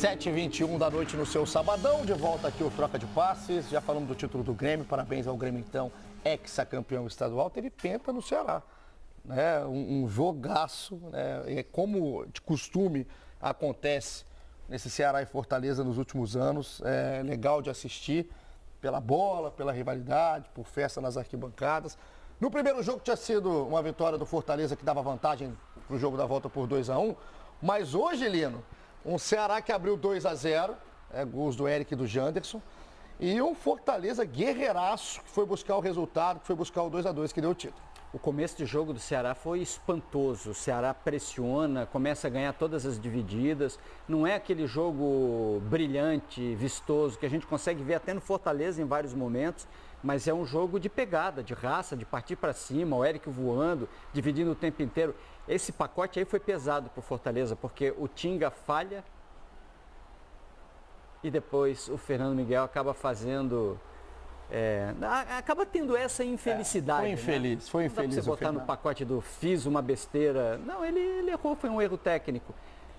7h21 da noite no seu sabadão, de volta aqui o Troca de Passes. Já falamos do título do Grêmio, parabéns ao Grêmio então, ex-campeão estadual, teve penta no Ceará. Né? Um jogaço, né? E como de costume acontece nesse Ceará e Fortaleza nos últimos anos, é legal de assistir pela bola, pela rivalidade, por festa nas arquibancadas. No primeiro jogo tinha sido uma vitória do Fortaleza que dava vantagem para o jogo da volta por 2-1, mas hoje, Lino, um Ceará que abriu 2-0, gols do Eric e do Janderson, e um Fortaleza guerreiraço que foi buscar o resultado, que foi buscar o 2-2 que deu o título. O começo de jogo do Ceará foi espantoso. O Ceará pressiona, começa a ganhar todas as divididas. Não é aquele jogo brilhante, vistoso, que a gente consegue ver até no Fortaleza em vários momentos, mas é um jogo de pegada, de raça, de partir para cima, o Eric voando, dividindo o tempo inteiro. Esse pacote aí foi pesado para o Fortaleza, porque o Tinga falha e depois o Fernando Miguel acaba fazendo... acaba tendo essa infelicidade. Foi infeliz, né? Foi infeliz. Não dá pra você botar no pacote do fiz uma besteira. Não, ele errou, foi um erro técnico.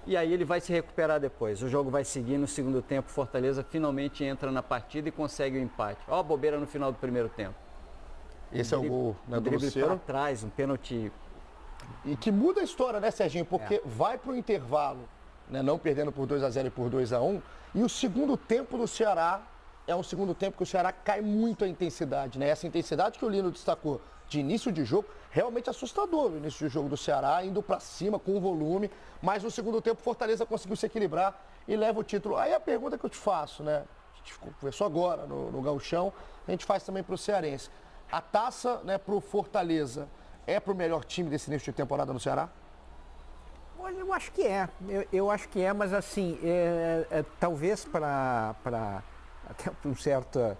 E aí ele vai se recuperar depois. O jogo vai seguir no segundo tempo. Fortaleza finalmente entra na partida e consegue o empate. Ó a bobeira no final do primeiro tempo. Esse é o gol, né, do Lucero. Para trás, um pênalti. E que muda a história, né, Serginho? Porque vai para o intervalo, né, não perdendo por 2-0 e por 2-1. E o segundo tempo do Ceará é um segundo tempo que o Ceará cai muito a intensidade, né? Essa intensidade que o Lino destacou de início de jogo, realmente assustador o início de jogo do Ceará, indo para cima com volume, mas no segundo tempo o Fortaleza conseguiu se equilibrar e leva o título. Aí a pergunta que eu te faço, né? A gente conversou agora no Gauchão, a gente faz também para o Cearense. A taça, né, para o Fortaleza é para o melhor time desse início de temporada no Ceará? Olha, eu acho que é. Eu acho que é, mas assim, talvez para até por uma certa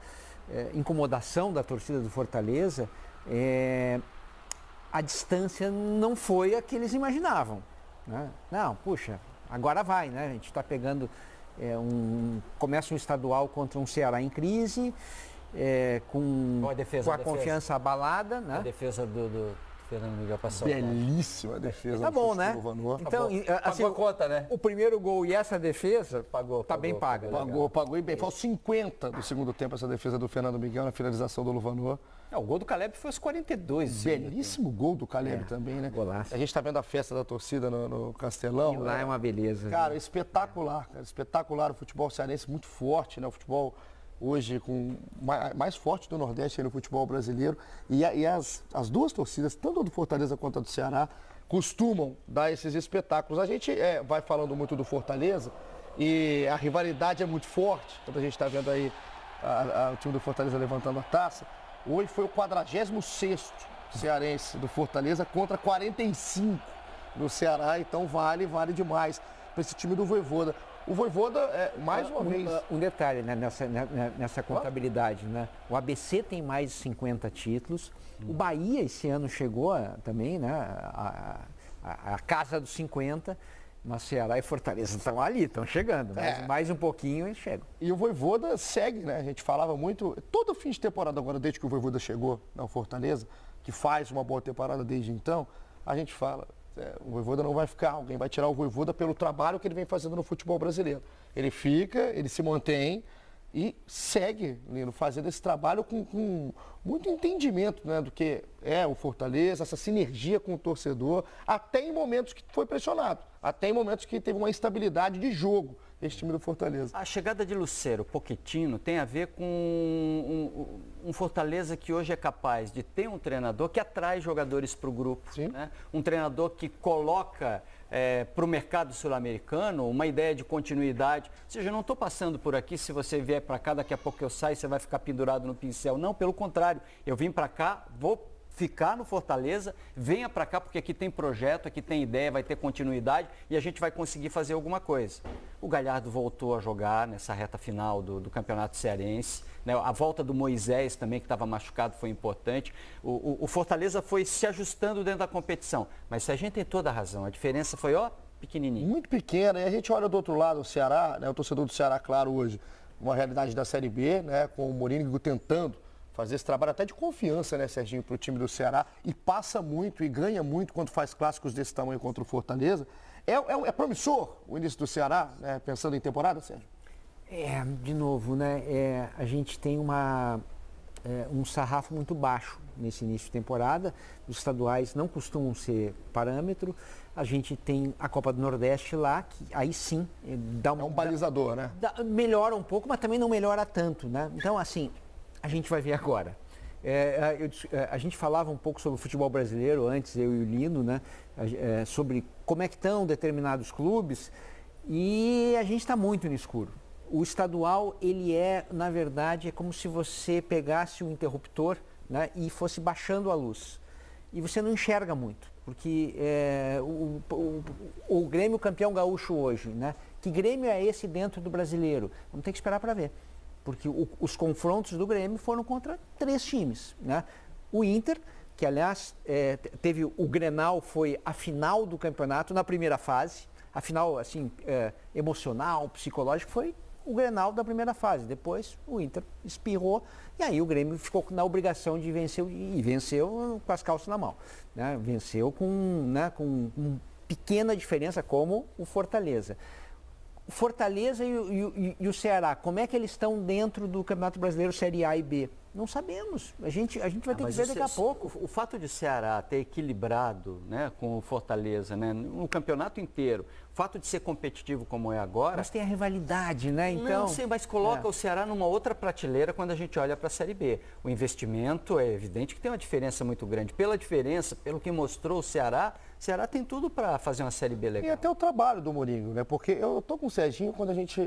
incomodação da torcida do Fortaleza, a distância não foi a que eles imaginavam. Né? Não, puxa, agora vai, né? A gente está pegando, começa um estadual contra um Ceará em crise, com a confiança abalada. Né? A defesa do Fernando Miguel passou. Belíssima defesa. Tá bom, né? Então, assim, pagou a conta, né? O primeiro gol e essa defesa tá bem paga. Pagou e bem. Foi aos 50 do segundo tempo essa defesa do Fernando Miguel na finalização do Luvanor. O gol do Caleb foi aos 42. Belíssimo gol do Caleb também, né? Golaço. A gente tá vendo a festa da torcida no Castelão. E lá é uma beleza. Cara, espetacular, cara. Espetacular o futebol cearense, muito forte, né? O futebol hoje com mais forte do Nordeste aí no futebol brasileiro. E as duas torcidas, tanto a do Fortaleza quanto a do Ceará, costumam dar esses espetáculos. A gente vai falando muito do Fortaleza e a rivalidade é muito forte. Quando a gente está vendo aí o time do Fortaleza levantando a taça. Hoje foi o 46º cearense do Fortaleza contra 45 do Ceará. Então vale demais para esse time do Vojvoda. O Vojvoda, mais uma vez... Um detalhe, né, nessa contabilidade, né? O ABC tem mais de 50 títulos. O Bahia esse ano chegou também, né? A casa dos 50. Mas Ceará e Fortaleza estão ali, estão chegando. Mais um pouquinho e chegam. E o Vojvoda segue, né? A gente falava muito... Todo fim de temporada agora, desde que o Vojvoda chegou na Fortaleza, que faz uma boa temporada desde então, a gente fala... o Vojvoda não vai ficar, alguém vai tirar o Vojvoda pelo trabalho que ele vem fazendo no futebol brasileiro. Ele fica, ele se mantém e segue, Lino, fazendo esse trabalho com muito entendimento, né, do que é o Fortaleza, essa sinergia com o torcedor, até em momentos que foi pressionado, até em momentos que teve uma instabilidade de jogo, esse time do Fortaleza. A chegada de Lucero, Pochettino, tem a ver com um Fortaleza que hoje é capaz de ter um treinador que atrai jogadores para o grupo. Né? Um treinador que coloca para o mercado sul-americano uma ideia de continuidade. Ou seja, eu não estou passando por aqui, se você vier para cá, daqui a pouco eu saio, você vai ficar pendurado no pincel. Não, pelo contrário, eu vim para cá, vou ficar no Fortaleza, venha para cá porque aqui tem projeto, aqui tem ideia, vai ter continuidade e a gente vai conseguir fazer alguma coisa. O Galhardo voltou a jogar nessa reta final do Campeonato Cearense, né? A volta do Moisés também, que estava machucado, foi importante. O Fortaleza foi se ajustando dentro da competição, mas se a gente tem toda a razão, a diferença foi, pequenininha. Muito pequena, e a gente olha do outro lado, o Ceará, né? O torcedor do Ceará, claro, hoje, uma realidade da Série B, né? Com o Mourinho tentando fazer esse trabalho até de confiança, né, Serginho, para o time do Ceará, e passa muito e ganha muito quando faz clássicos desse tamanho contra o Fortaleza. É promissor o início do Ceará, né, pensando em temporada, Sérgio? De novo, né, a gente tem um sarrafo muito baixo nesse início de temporada. Os estaduais não costumam ser parâmetro. A gente tem a Copa do Nordeste lá, que aí sim dá um balizador, né? Melhora um pouco, mas também não melhora tanto, né? Então, assim, a gente vai ver agora. A gente falava um pouco sobre o futebol brasileiro antes, eu e o Lino, né? Sobre como é que estão determinados clubes, e a gente está muito no escuro. O estadual, ele na verdade, é como se você pegasse um interruptor, né, e fosse baixando a luz. E você não enxerga muito, porque o Grêmio campeão gaúcho hoje, né? Que Grêmio é esse dentro do brasileiro? Vamos ter que esperar para ver. Porque os confrontos do Grêmio foram contra 3 times, né? O Inter, que aliás teve o Grenal, foi a final do campeonato na primeira fase. A final, assim, emocional, psicológica, foi o Grenal da primeira fase. Depois o Inter espirrou e aí o Grêmio ficou na obrigação de vencer, e venceu com as calças na mão, né? Venceu com pequena diferença, como o Fortaleza. O Fortaleza e o Ceará, como é que eles estão dentro do Campeonato Brasileiro Série A e B? Não sabemos. A gente vai ter que ver daqui a pouco. O fato de o Ceará ter equilibrado, né, com o Fortaleza, né, no campeonato inteiro, o fato de ser competitivo como é agora... Mas tem a rivalidade, né? Então, não sei, mas coloca o Ceará numa outra prateleira quando a gente olha para a Série B. O investimento é evidente que tem uma diferença muito grande. Pela diferença, pelo que mostrou o Ceará tem tudo para fazer uma Série B legal. E até o trabalho do Mourinho, né? Porque eu tô com o Serginho quando a gente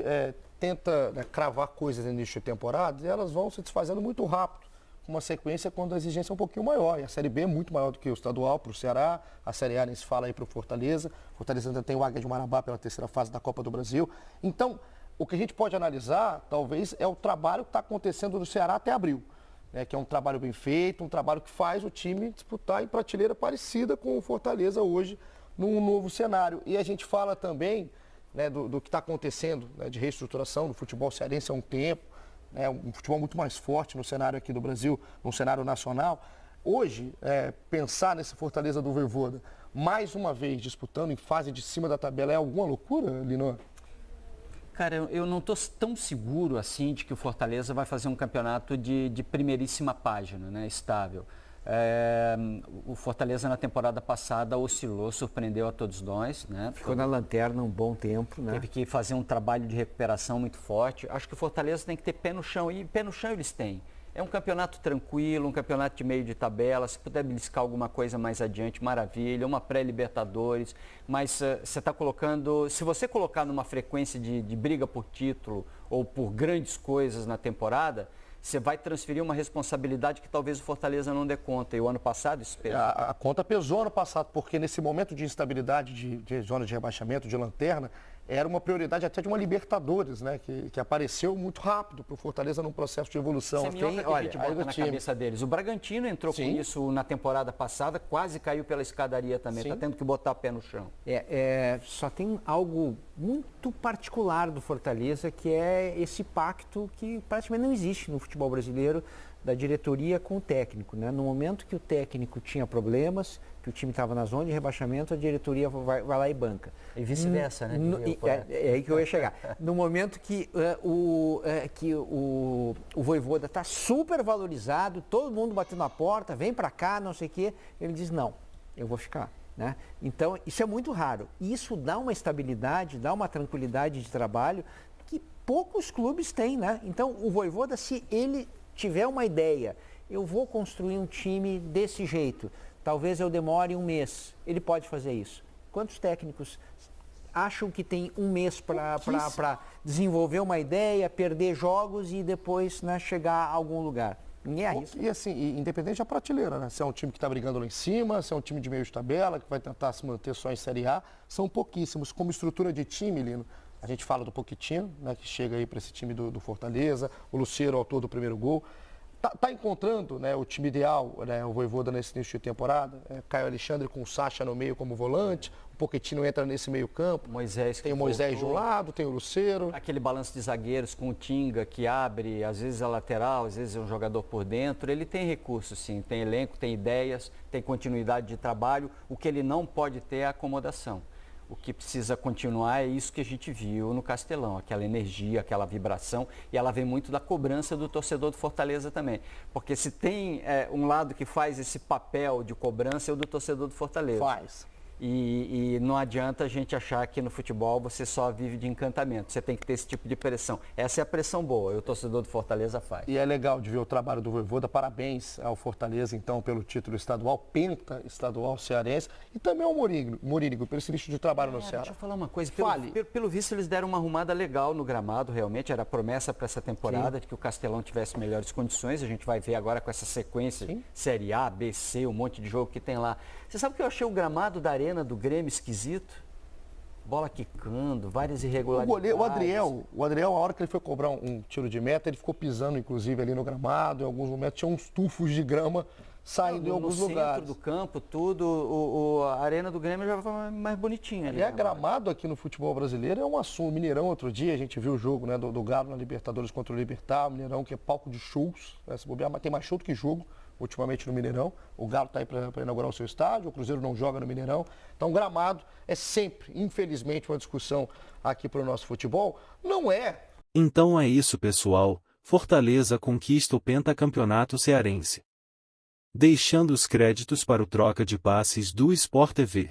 tenta, né, cravar coisas no início de temporada, e elas vão se desfazendo muito rápido, com uma sequência quando a exigência é um pouquinho maior. E a Série B é muito maior do que o estadual para o Ceará, a Série A nem se fala aí para o Fortaleza. Fortaleza ainda tem o Águia de Marabá pela terceira fase da Copa do Brasil. Então, o que a gente pode analisar, talvez, é o trabalho que está acontecendo no Ceará até abril. Né, que é um trabalho bem feito, um trabalho que faz o time disputar em prateleira parecida com o Fortaleza hoje, num novo cenário. E a gente fala também, né, do que está acontecendo, né, de reestruturação do futebol cearense há um tempo, né, um futebol muito mais forte no cenário aqui do Brasil, no cenário nacional. Hoje, pensar nesse Fortaleza do Vojvoda, mais uma vez disputando em fase de cima da tabela, é alguma loucura, Lino? Cara, eu não estou tão seguro assim de que o Fortaleza vai fazer um campeonato de primeiríssima página, né, estável. O Fortaleza na temporada passada oscilou, surpreendeu a todos nós, né? Ficou na lanterna um bom tempo, né? Teve que fazer um trabalho de recuperação muito forte. Acho que o Fortaleza tem que ter pé no chão, e pé no chão eles têm. É um campeonato tranquilo, um campeonato de meio de tabela. Se puder beliscar alguma coisa mais adiante, maravilha. Uma pré-Libertadores. Mas você está colocando... Se você colocar numa frequência de briga por título ou por grandes coisas na temporada, você vai transferir uma responsabilidade que talvez o Fortaleza não dê conta. E o ano passado isso pesou. A conta pesou ano passado, porque nesse momento de instabilidade, de zona de rebaixamento, de lanterna, era uma prioridade até de uma Libertadores, né? Que apareceu muito rápido para o Fortaleza num processo de evolução. Olha, na cabeça deles. O Bragantino entrou com isso na temporada passada, quase caiu pela escadaria também, está tendo que botar pé no chão. Só tem algo muito particular do Fortaleza, que é esse pacto que praticamente não existe no futebol brasileiro, da diretoria com o técnico, né? No momento que o técnico tinha problemas, que o time estava na zona de rebaixamento, a diretoria vai lá e banca. E vice-versa, né? É aí que eu ia chegar. No momento que o Vojvoda está super valorizado, todo mundo batendo na porta, vem para cá, não sei o quê, ele diz, não, eu vou ficar. Né? Então, isso é muito raro. Isso dá uma estabilidade, dá uma tranquilidade de trabalho que poucos clubes têm, né? Então, o Vojvoda, se ele tiver uma ideia, eu vou construir um time desse jeito, talvez eu demore um mês, ele pode fazer isso. Quantos técnicos acham que tem um mês para desenvolver uma ideia, perder jogos e depois, né, chegar a algum lugar? Ninguém arrisca. E assim, independente da prateleira, né? Se é um time que está brigando lá em cima, se é um time de meio de tabela, que vai tentar se manter só em Série A, são pouquíssimos. Como estrutura de time, Lino, a gente fala do Pochettino, né, que chega aí para esse time do Fortaleza, o Lucero, autor do primeiro gol. Tá encontrando, né, o time ideal, né, o Vojvoda nesse início de temporada? Caio Alexandre com o Sacha no meio como volante, o Pochettino entra nesse meio campo. Moisés tem o Moisés de um lado, tem o Lucero. Aquele balanço de zagueiros com o Tinga que abre, às vezes é lateral, às vezes é um jogador por dentro. Ele tem recursos, sim, tem elenco, tem ideias, tem continuidade de trabalho. O que ele não pode ter é acomodação. O que precisa continuar é isso que a gente viu no Castelão, aquela energia, aquela vibração, e ela vem muito da cobrança do torcedor do Fortaleza também. Porque se tem um lado que faz esse papel de cobrança, é o do torcedor do Fortaleza. Faz. E não adianta a gente achar que no futebol você só vive de encantamento. Você tem que ter esse tipo de pressão. Essa é a pressão boa, e o torcedor do Fortaleza faz. E é legal de ver o trabalho do Vojvoda. Parabéns ao Fortaleza, então, pelo título estadual, penta estadual cearense. E também ao Morínigo, pelo esse lixo de trabalho no Ceará. Deixa eu falar uma coisa. Fale. Pelo visto, eles deram uma arrumada legal no gramado, realmente. Era a promessa para essa temporada, de que o Castelão tivesse melhores condições. A gente vai ver agora com essa sequência, Série A, B, C, um monte de jogo que tem lá. Você sabe que eu achei o gramado da Arena do Grêmio esquisito? Bola quicando, várias irregularidades. O Adriel, a hora que ele foi cobrar um tiro de meta, ele ficou pisando, inclusive, ali no gramado. Em alguns momentos tinha uns tufos de grama saindo em alguns lugares. No centro do campo, tudo, a Arena do Grêmio já foi mais bonitinha ali. E gramado aqui no futebol brasileiro é um assunto. Mineirão, outro dia, a gente viu o jogo, né, do Galo na Libertadores contra o Libertad. O Mineirão, que é palco de shows, né, se bobear, mas tem mais show do que jogo. Ultimamente no Mineirão, o Galo está aí para inaugurar o seu estádio, o Cruzeiro não joga no Mineirão. Então, gramado é sempre, infelizmente, uma discussão aqui para o nosso futebol. Não é. Então é isso, pessoal. Fortaleza conquista o pentacampeonato cearense. Deixando os créditos para o troca de passes do Sport TV.